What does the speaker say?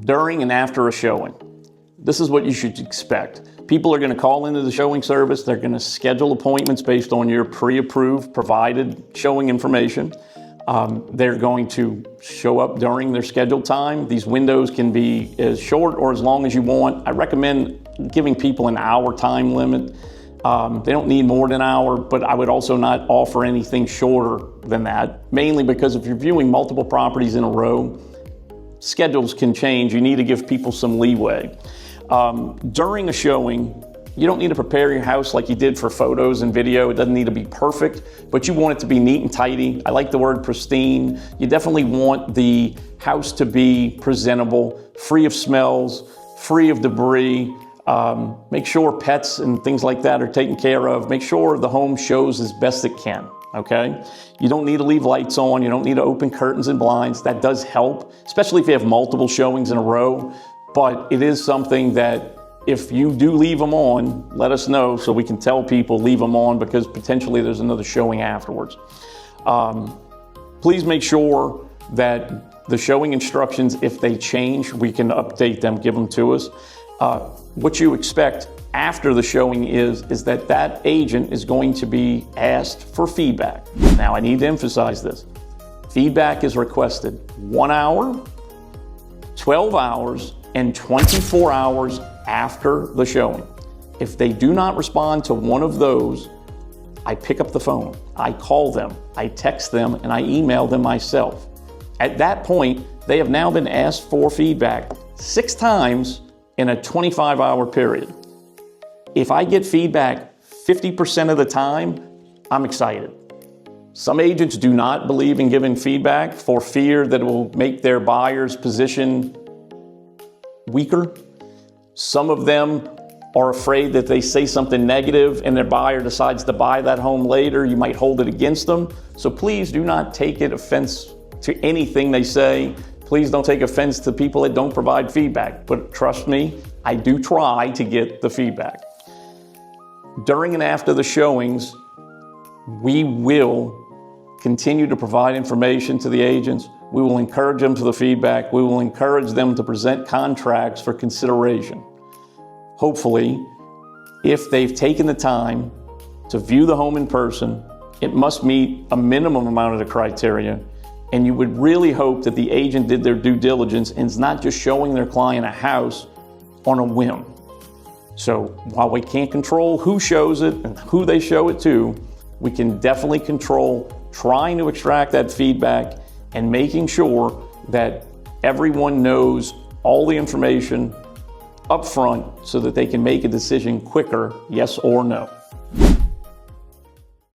during and after a showing. This is what you should expect. People are going to call into the showing service. They're going to schedule appointments based on your pre-approved provided showing information. They're going to show up during their scheduled time. These windows can be as short or as long as you want. I recommend giving people an hour time limit. They don't need more than an hour, but I would also not offer anything shorter than that, mainly because if you're viewing multiple properties in a row, schedules can change. You need to give people some leeway. During a showing, you don't need to prepare your house like you did for photos and video. It doesn't need to be perfect, but you want it to be neat and tidy. I like the word pristine. You definitely want the house to be presentable, free of smells, free of debris. Make sure pets and things like that are taken care of. Make sure the home shows as best it can, okay? You don't need to leave lights on. You don't need to open curtains and blinds. That does help, especially if you have multiple showings in a row. But it is something that if you do leave them on, let us know so we can tell people leave them on because potentially there's another showing afterwards. Please make sure that the showing instructions, if they change, we can update them, give them to us. What you expect after the showing is that agent is going to be asked for feedback. Now, I need to emphasize this. Feedback is requested 1 hour, 12 hours, and 24 hours after the showing. If they do not respond to one of those, I pick up the phone, I call them, I text them, and I email them myself. At that point, they have now been asked for feedback 6 times in a 25-hour period. If I get feedback 50% of the time, I'm excited. Some agents do not believe in giving feedback for fear that it will make their buyer's position weaker. Some of them are afraid that they say something negative and their buyer decides to buy that home later, you might hold it against them. So please do not take offense to anything they say. Please don't take offense to people that don't provide feedback. But trust me, I do try to get the feedback. During and after the showings, we will continue to provide information to the agents. We will encourage them to the feedback. We will encourage them to present contracts for consideration. Hopefully, if they've taken the time to view the home in person, it must meet a minimum amount of the criteria. And you would really hope that the agent did their due diligence and is not just showing their client a house on a whim. So while we can't control who shows it and who they show it to, we can definitely control trying to extract that feedback and making sure that everyone knows all the information up front so that they can make a decision quicker, yes or no.